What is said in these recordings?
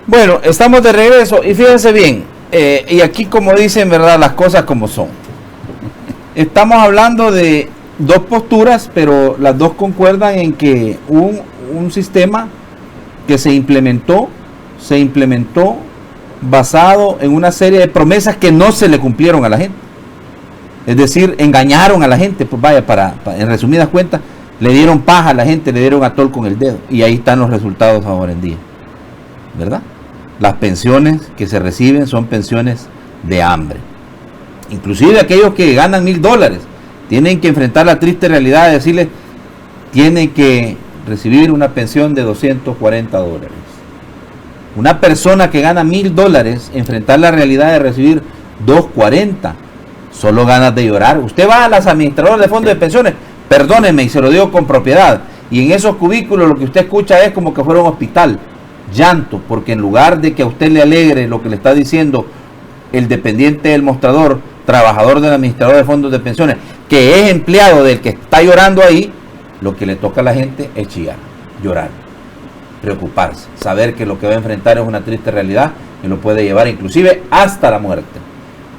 Bueno, estamos de regreso y fíjense bien, y aquí como dicen, ¿verdad? Las cosas como son. Estamos hablando de dos posturas, pero las dos concuerdan en que un sistema que se implementó basado en una serie de promesas que no se le cumplieron a la gente. Es decir, engañaron a la gente, pues vaya, en resumidas cuentas, le dieron paja a la gente, le dieron atol con el dedo, y ahí están los resultados ahora en día, ¿verdad? Las pensiones que se reciben son pensiones de hambre. Inclusive aquellos que ganan $1,000 tienen que enfrentar la triste realidad de decirles, tienen que recibir una pensión de $240. Una persona que gana $1,000, enfrentar la realidad de recibir $240, solo ganas de llorar. Usted va a las administradoras de fondos de pensiones, perdóneme, y se lo digo con propiedad, y en esos cubículos lo que usted escucha es como que fuera un hospital, llanto, porque en lugar de que a usted le alegre lo que le está diciendo el dependiente del mostrador, trabajador del administrador de fondos de pensiones, que es empleado del que está llorando ahí, lo que le toca a la gente es chillar, llorar, preocuparse, saber que lo que va a enfrentar es una triste realidad que lo puede llevar inclusive hasta la muerte.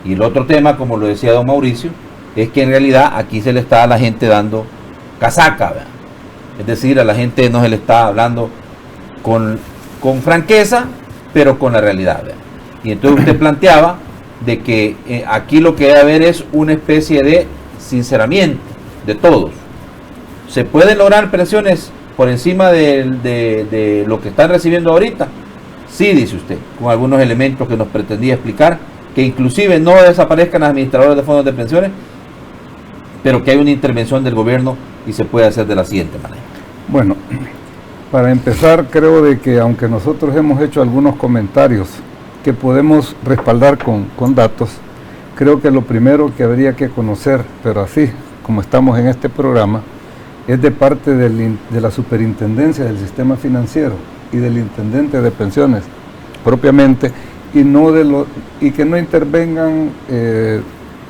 Y el otro tema, como lo decía don Mauricio, es que en realidad aquí se le está a la gente dando casaca, ¿verdad? Es decir, a la gente no se le está hablando con franqueza, pero con la realidad, ¿verdad? Y entonces usted planteaba de que aquí lo que debe haber es una especie de sinceramiento de todos. ¿Se pueden lograr pensiones por encima de lo que están recibiendo ahorita? Sí, dice usted, con algunos elementos que nos pretendía explicar, que inclusive no desaparezcan las administradoras de fondos de pensiones, pero que hay una intervención del gobierno y se puede hacer de la siguiente manera. Bueno, para empezar, creo de que aunque nosotros hemos hecho algunos comentarios que podemos respaldar con datos, creo que lo primero que habría que conocer, pero así como estamos en este programa, es de parte de la superintendencia del sistema financiero y del intendente de pensiones propiamente, y que no intervengan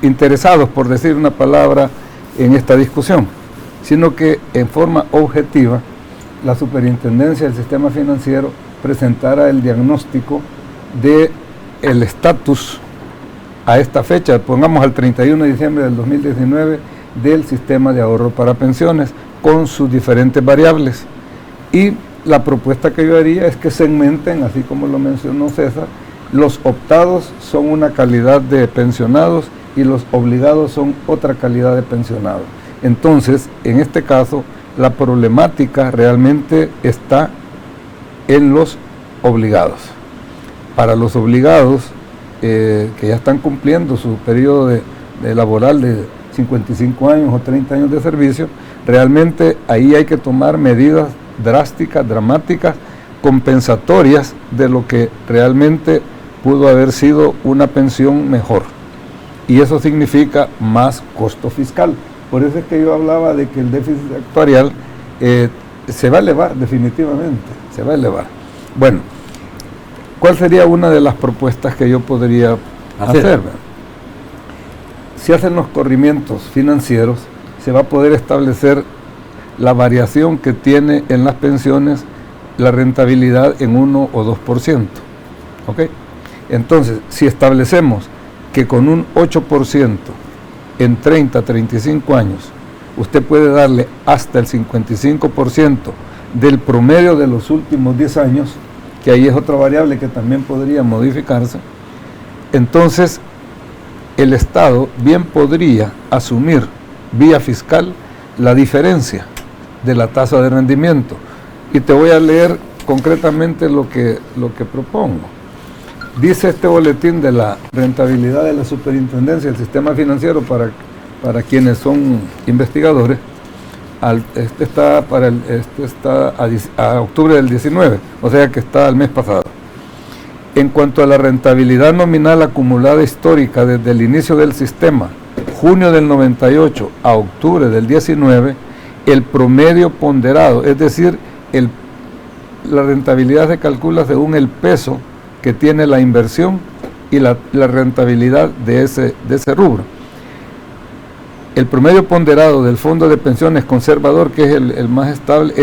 interesados, por decir una palabra, en esta discusión, sino que en forma objetiva la superintendencia del sistema financiero presentara el diagnóstico de el estatus a esta fecha, pongamos al 31 de diciembre del 2019, del sistema de ahorro para pensiones con sus diferentes variables. Y la propuesta que yo haría es que segmenten, así como lo mencionó César, los optados son una calidad de pensionados y los obligados son otra calidad de pensionados. Entonces, en este caso, la problemática realmente está en los obligados. Para los obligados que ya están cumpliendo su periodo de laboral de 55 años o 30 años de servicio, realmente ahí hay que tomar medidas drásticas, dramáticas, compensatorias de lo que realmente pudo haber sido una pensión mejor. Y eso significa más costo fiscal. Por eso es que yo hablaba de que el déficit actuarial se va a elevar, definitivamente, se va a elevar. Bueno, ¿cuál sería una de las propuestas que yo podría hacer? Si hacen los corrimientos financieros, se va a poder establecer la variación que tiene en las pensiones la rentabilidad en 1 o 2%. ¿Ok? Entonces, si establecemos que con un 8% en 30, 35 años, usted puede darle hasta el 55% del promedio de los últimos 10 años, que ahí es otra variable que también podría modificarse, entonces el Estado bien podría asumir vía fiscal la diferencia de la tasa de rendimiento. Y te voy a leer concretamente lo que propongo. Dice este boletín de la rentabilidad de la superintendencia del sistema financiero para quienes son investigadores. Este está a octubre del 19, o sea que está al mes pasado. En cuanto a la rentabilidad nominal acumulada histórica desde el inicio del sistema, junio del 98 a octubre del 19, el promedio ponderado, es decir, la rentabilidad se calcula según el peso que tiene la inversión y la rentabilidad de ese rubro. El promedio ponderado del fondo de pensiones conservador, que es el más estable,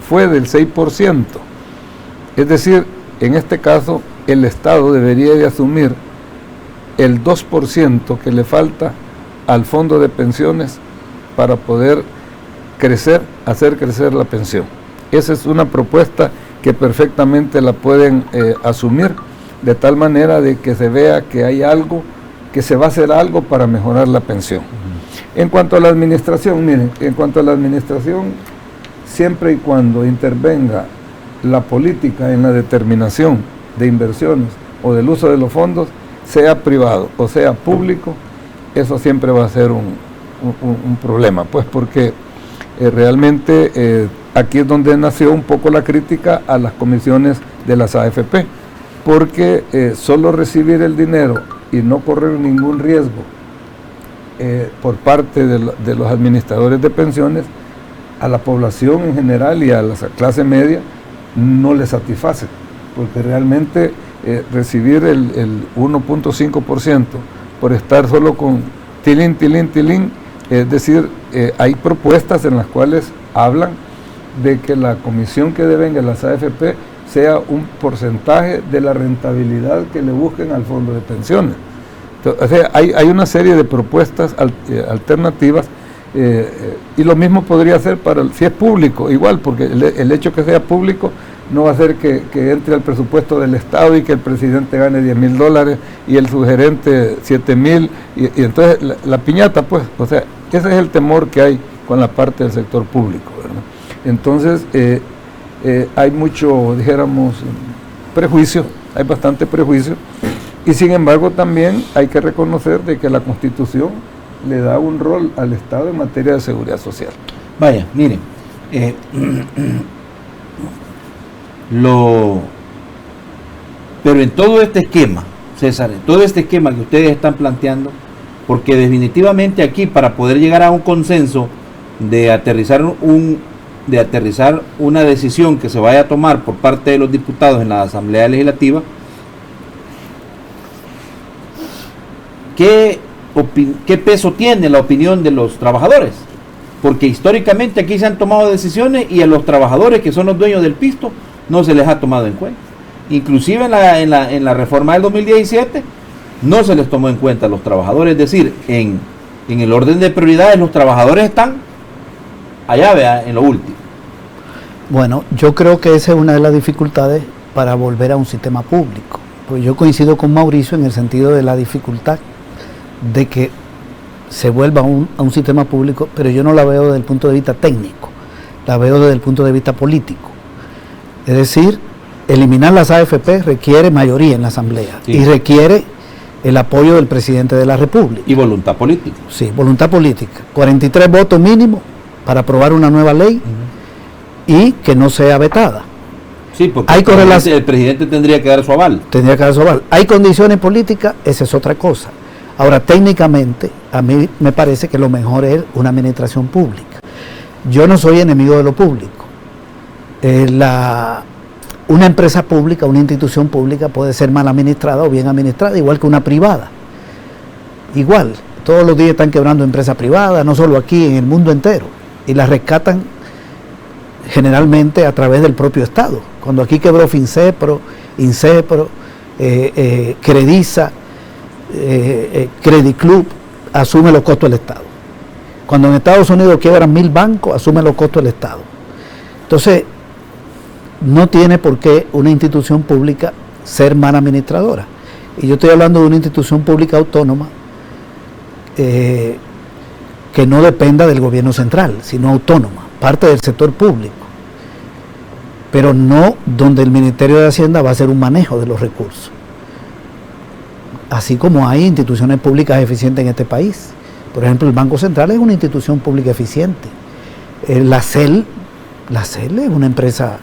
fue del 6%. Es decir, en este caso el Estado debería de asumir el 2% que le falta al fondo de pensiones para poder hacer crecer la pensión. Esa es una propuesta que perfectamente la pueden asumir, de tal manera de que se vea que hay algo, que se va a hacer algo para mejorar la pensión. En cuanto a la administración, miren, siempre y cuando intervenga la política en la determinación de inversiones o del uso de los fondos, sea privado o sea público, eso siempre va a ser un problema, pues porque realmente aquí es donde nació un poco la crítica a las comisiones de las AFP, porque solo recibir el dinero y no correr ningún riesgo por parte de los administradores de pensiones, a la población en general y a la clase media no le satisface, porque realmente recibir el 1.5% por estar solo con tilín, es decir, hay propuestas en las cuales hablan de que la comisión que devenga las AFP sea un porcentaje de la rentabilidad que le busquen al fondo de pensiones. Entonces, o sea, hay una serie de propuestas alternativas, y lo mismo podría ser si es público, igual, porque el hecho que sea público no va a hacer que entre al presupuesto del Estado y que el presidente gane $10,000 y el sugerente 7,000, y entonces la piñata, pues, o sea, ese es el temor que hay con la parte del sector público, ¿verdad? Entonces, hay mucho, dijéramos, prejuicio, hay bastante prejuicio, y sin embargo también hay que reconocer de que la Constitución le da un rol al Estado en materia de seguridad social. Vaya, miren, pero en todo este esquema, César, en todo este esquema que ustedes están planteando, porque definitivamente aquí para poder llegar a un consenso de aterrizar una decisión que se vaya a tomar por parte de los diputados en la Asamblea Legislativa, ¿qué peso tiene la opinión de los trabajadores? Porque históricamente aquí se han tomado decisiones y a los trabajadores, que son los dueños del pisto, no se les ha tomado en cuenta. Inclusive en la reforma del 2017 no se les tomó en cuenta a los trabajadores, es decir, en el orden de prioridades los trabajadores están allá, vea, en lo último. Bueno, yo creo que esa es una de las dificultades para volver a un sistema público. Pues yo coincido con Mauricio en el sentido de la dificultad de que se vuelva a un sistema público, pero yo no la veo desde el punto de vista técnico, la veo desde el punto de vista político. Es decir, eliminar las AFP requiere mayoría en la Asamblea, sí, y requiere el apoyo del presidente de la República. Y voluntad política. Sí, voluntad política. 43 votos mínimo para aprobar una nueva ley, y que no sea vetada. Sí, porque el presidente tendría que dar su aval. Tendría que dar su aval. Hay condiciones políticas, esa es otra cosa. Ahora, técnicamente, a mí me parece que lo mejor es una administración pública. Yo no soy enemigo de lo público. Una empresa pública, una institución pública puede ser mal administrada o bien administrada, igual que una privada. Igual, todos los días están quebrando empresas privadas, no solo aquí, en el mundo entero. Y las rescatan generalmente a través del propio Estado. Cuando aquí quebró Fincepro, Incepro, Crediza, Credit Club, asume los costos del Estado. Cuando en Estados Unidos quiebran 1,000 bancos, asume los costos del Estado. Entonces, no tiene por qué una institución pública ser mal administradora. Y yo estoy hablando de una institución pública autónoma que no dependa del gobierno central, sino autónoma, parte del sector público, pero no donde el Ministerio de Hacienda va a hacer un manejo de los recursos. Así como hay instituciones públicas eficientes en este país. Por ejemplo, el Banco Central es una institución pública eficiente. La CEL es una empresa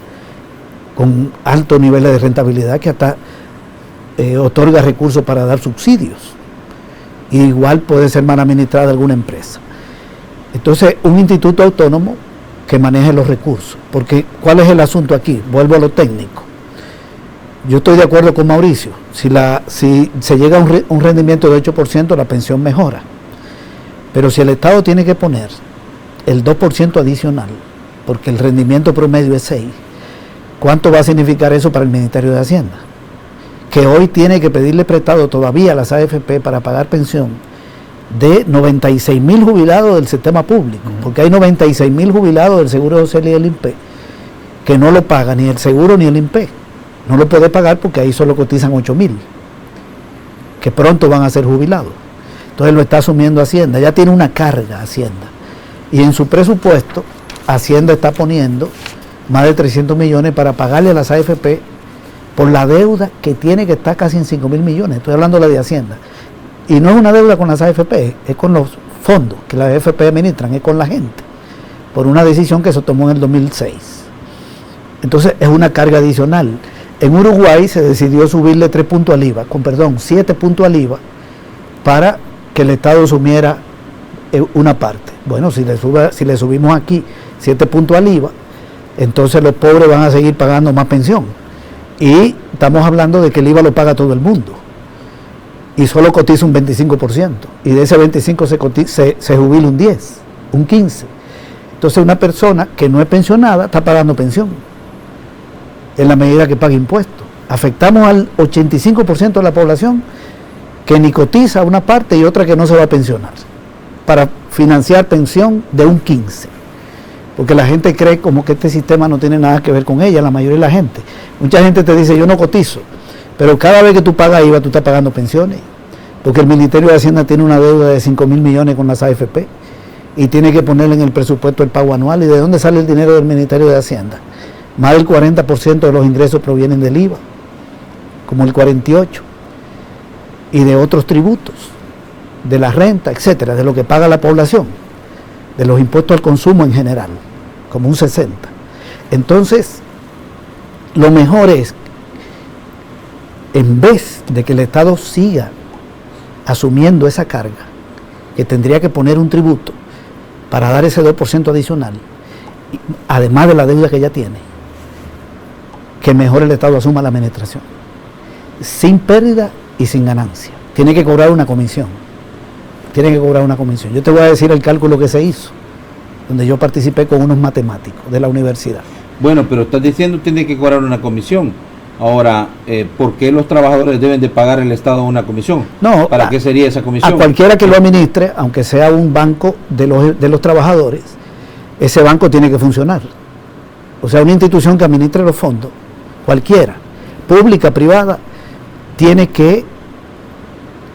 con altos niveles de rentabilidad que hasta otorga recursos para dar subsidios. Y igual puede ser mal administrada alguna empresa. Entonces, un instituto autónomo que maneje los recursos. Porque, ¿cuál es el asunto aquí? Vuelvo a lo técnico. Yo estoy de acuerdo con Mauricio. Si se llega a un rendimiento de 8%, la pensión mejora. Pero si el Estado tiene que poner el 2% adicional, porque el rendimiento promedio es 6%, ¿Cuánto va a significar eso para el Ministerio de Hacienda? Que hoy tiene que pedirle prestado todavía a las AFP para pagar pensión de 96.000 jubilados del sistema público, porque hay 96.000 jubilados del Seguro Social y del INPE que no lo pagan ni el Seguro ni el INPE. No lo puede pagar porque ahí solo cotizan 8.000, que pronto van a ser jubilados. Entonces lo está asumiendo Hacienda, ya tiene una carga Hacienda. Y en su presupuesto, Hacienda está poniendo más de 300 millones para pagarle a las AFP por la deuda que tiene, que está casi en 5.000 millones. Estoy hablando de la de Hacienda. Y no es una deuda con las AFP, es con los fondos que las AFP administran, es con la gente, por una decisión que se tomó en el 2006. Entonces es una carga adicional. En Uruguay se decidió subirle 3 puntos al IVA, 7 puntos al IVA, para que el Estado asumiera una parte. Bueno, si le subimos aquí 7 puntos al IVA, entonces los pobres van a seguir pagando más pensión. Y estamos hablando de que el IVA lo paga todo el mundo. Y solo cotiza un 25%. Y de ese 25% se jubila un 10%, un 15%. Entonces una persona que no es pensionada está pagando pensión, en la medida que paga impuestos. Afectamos al 85% de la población que ni cotiza una parte y otra que no se va a pensionar, para financiar pensión de un 15%. Porque la gente cree como que este sistema no tiene nada que ver con ella, la mayoría de la gente. Mucha gente te dice, yo no cotizo, pero cada vez que tú pagas IVA, tú estás pagando pensiones, porque el Ministerio de Hacienda tiene una deuda de 5.000 millones con las AFP y tiene que ponerle en el presupuesto el pago anual. ¿Y de dónde sale el dinero del Ministerio de Hacienda? Más del 40% de los ingresos provienen del IVA, como el 48%, y de otros tributos, de la renta, etcétera, de lo que paga la población, de los impuestos al consumo en general, como un 60%. Entonces, lo mejor es, en vez de que el Estado siga asumiendo esa carga, que tendría que poner un tributo para dar ese 2% adicional, además de la deuda que ya tiene, que mejor el Estado asuma la administración, sin pérdida y sin ganancia. Tiene que cobrar una comisión. Yo te voy a decir el cálculo que se hizo, donde yo participé con unos matemáticos de la universidad. Bueno, pero estás diciendo que tiene que cobrar una comisión. Ahora, ¿por qué los trabajadores deben de pagar al Estado una comisión? No, ¿Para qué sería esa comisión? A cualquiera que lo administre, aunque sea un banco de los trabajadores, ese banco tiene que funcionar. O sea, una institución que administre los fondos, cualquiera, pública, privada, tiene que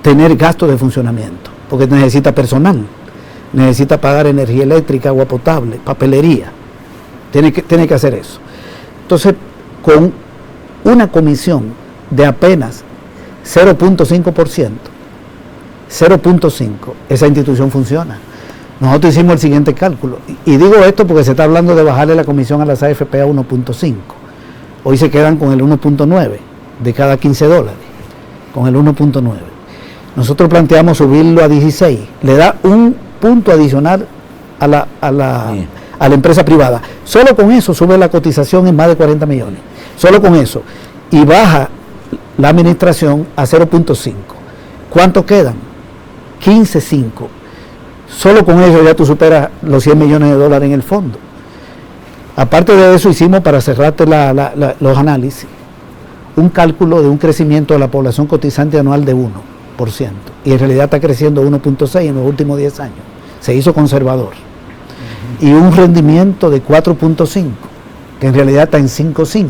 tener gastos de funcionamiento, porque necesita personal, necesita pagar energía eléctrica, agua potable, papelería, tiene que hacer eso. Entonces, con una comisión de apenas 0.5%, esa institución funciona. Nosotros hicimos el siguiente cálculo, y digo esto porque se está hablando de bajarle la comisión a las AFP a 1.5. Hoy se quedan con el 1.9 de cada $15, con el 1.9. Nosotros planteamos subirlo a 16, le da un punto adicional a la empresa privada. Solo con eso sube la cotización en más de 40 millones, solo con eso, y baja la administración a 0.5. ¿Cuánto quedan? 15.5. Solo con eso ya tú superas los 100 millones de dólares en el fondo. Aparte de eso, hicimos, para cerrarte los análisis, un cálculo de un crecimiento de la población cotizante anual de 1%, y en realidad está creciendo 1.6 en los últimos 10 años. Se hizo conservador. Y un rendimiento de 4.5, que en realidad está en 5.5,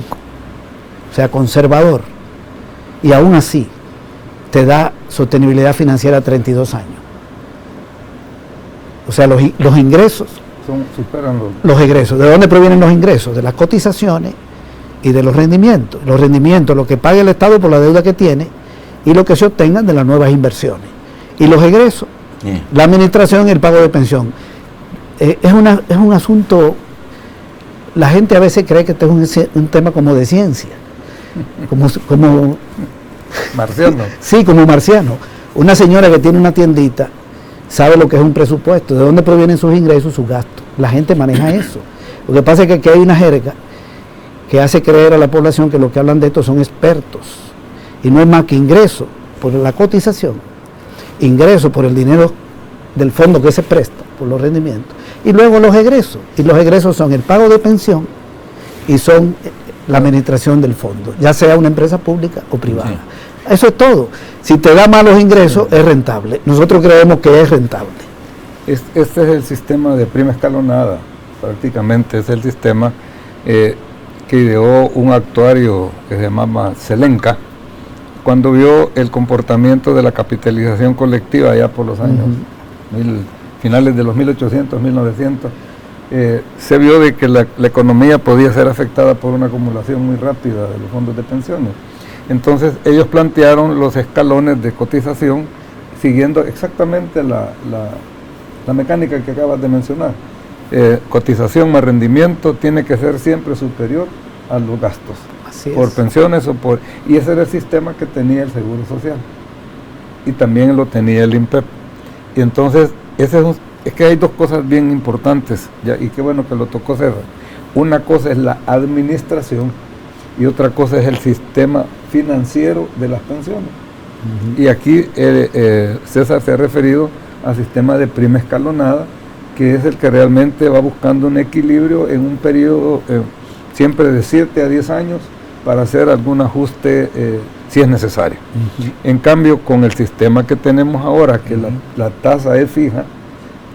o sea, conservador. Y aún así, te da sostenibilidad financiera a 32 años. O sea, los ingresos superan los egresos. ¿De dónde provienen los ingresos? De las cotizaciones y de los rendimientos. Los rendimientos, lo que paga el Estado por la deuda que tiene, y lo que se obtengan de las nuevas inversiones. Y los egresos, la administración y el pago de pensión. Es un asunto, la gente a veces cree que este es un tema como de ciencia, como marciano. Sí, como marciano. Una señora que tiene una tiendita sabe lo que es un presupuesto, de dónde provienen sus ingresos, sus gastos. La gente maneja eso. Lo que pasa es que aquí hay una jerga que hace creer a la población que los que hablan de esto son expertos, y no es más que ingreso por la cotización, ingreso por el dinero del fondo que se presta, por los rendimientos, y luego los egresos. Y los egresos son el pago de pensión y son la administración del fondo, ya sea una empresa pública o privada. Sí. Eso es todo. Si te da malos ingresos, es rentable. Nosotros creemos que es rentable. Este es el sistema de prima escalonada, prácticamente es el sistema que ideó un actuario que se llamaba Selenca, cuando vio el comportamiento de la capitalización colectiva allá por los años finales de los 1800, 1900, se vio de que la economía podía ser afectada por una acumulación muy rápida de los fondos de pensiones. Entonces ellos plantearon los escalones de cotización siguiendo exactamente la mecánica que acabas de mencionar. Cotización más rendimiento tiene que ser siempre superior a los gastos. Así por pensiones o por... Y ese era el sistema que tenía el Seguro Social. Y también lo tenía el INPEP. Y entonces, es que hay dos cosas bien importantes, ya, y qué bueno que lo tocó César. Una cosa es la administración y otra cosa es el sistema financiero de las pensiones. Y aquí César se ha referido al sistema de prima escalonada, que es el que realmente va buscando un equilibrio en un periodo siempre de 7 a 10 años para hacer algún ajuste si es necesario. En cambio, con el sistema que tenemos ahora, que la tasa es fija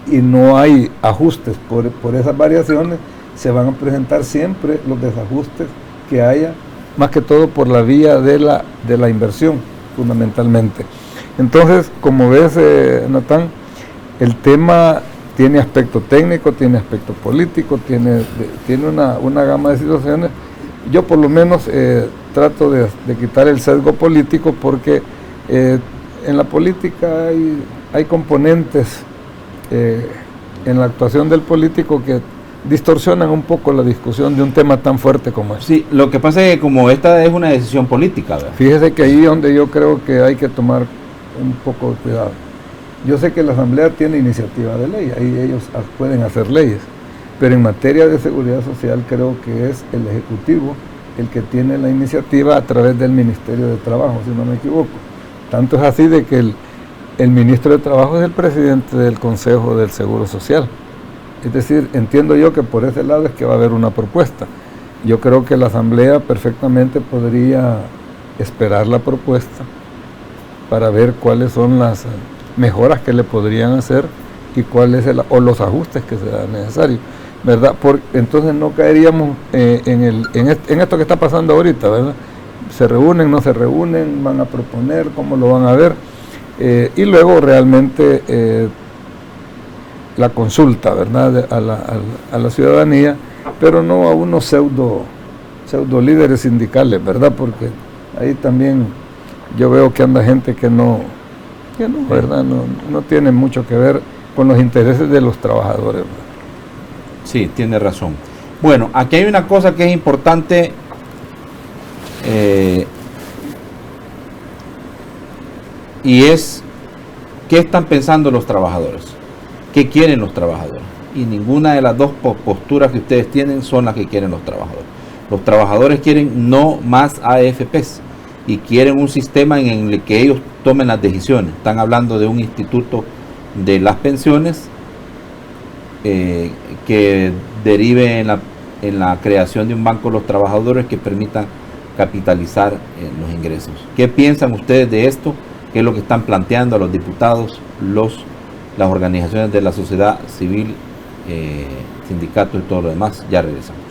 y no hay ajustes por esas variaciones, se van a presentar siempre los desajustes que haya, más que todo por la vía de la inversión, fundamentalmente. Entonces, como ves, Natán, el tema tiene aspecto técnico, tiene aspecto político, tiene una gama de situaciones. Yo por lo menos trato de quitar el sesgo político, porque en la política hay componentes en la actuación del político que distorsionan un poco la discusión de un tema tan fuerte como este. Sí, lo que pasa es que como esta es una decisión política, ¿verdad? Fíjese que ahí es donde yo creo que hay que tomar un poco de cuidado. Yo sé que la Asamblea tiene iniciativa de ley, ahí ellos pueden hacer leyes, pero en materia de seguridad social creo que es el Ejecutivo el que tiene la iniciativa a través del Ministerio de Trabajo, si no me equivoco. Tanto es así de que el Ministro de Trabajo es el presidente del Consejo del Seguro Social. Es decir, entiendo yo que por ese lado es que va a haber una propuesta. Yo creo que la Asamblea perfectamente podría esperar la propuesta para ver cuáles son las mejoras que le podrían hacer y cuáles o los ajustes que sean necesarios, ¿verdad? Entonces no caeríamos en esto que está pasando ahorita, ¿verdad? Se reúnen, no se reúnen, van a proponer, cómo lo van a ver, y luego realmente la consulta, ¿verdad? A la ciudadanía, pero no a unos pseudo líderes sindicales, ¿verdad? Porque ahí también yo veo que anda gente que no, ¿verdad? No tiene mucho que ver con los intereses de los trabajadores, ¿verdad? Sí, tiene razón. Bueno, aquí hay una cosa que es importante, y es ¿qué están pensando los trabajadores? ¿Qué quieren los trabajadores? Y ninguna de las dos posturas que ustedes tienen son las que quieren los trabajadores. Los trabajadores quieren no más AFPs y quieren un sistema en el que ellos tomen las decisiones. Están hablando de un instituto de las pensiones que derive en la creación de un banco de los trabajadores que permitan capitalizar los ingresos. ¿Qué piensan ustedes de esto? ¿Qué es lo que están planteando a los diputados, las organizaciones de la sociedad civil, sindicatos y todo lo demás? Ya regresamos.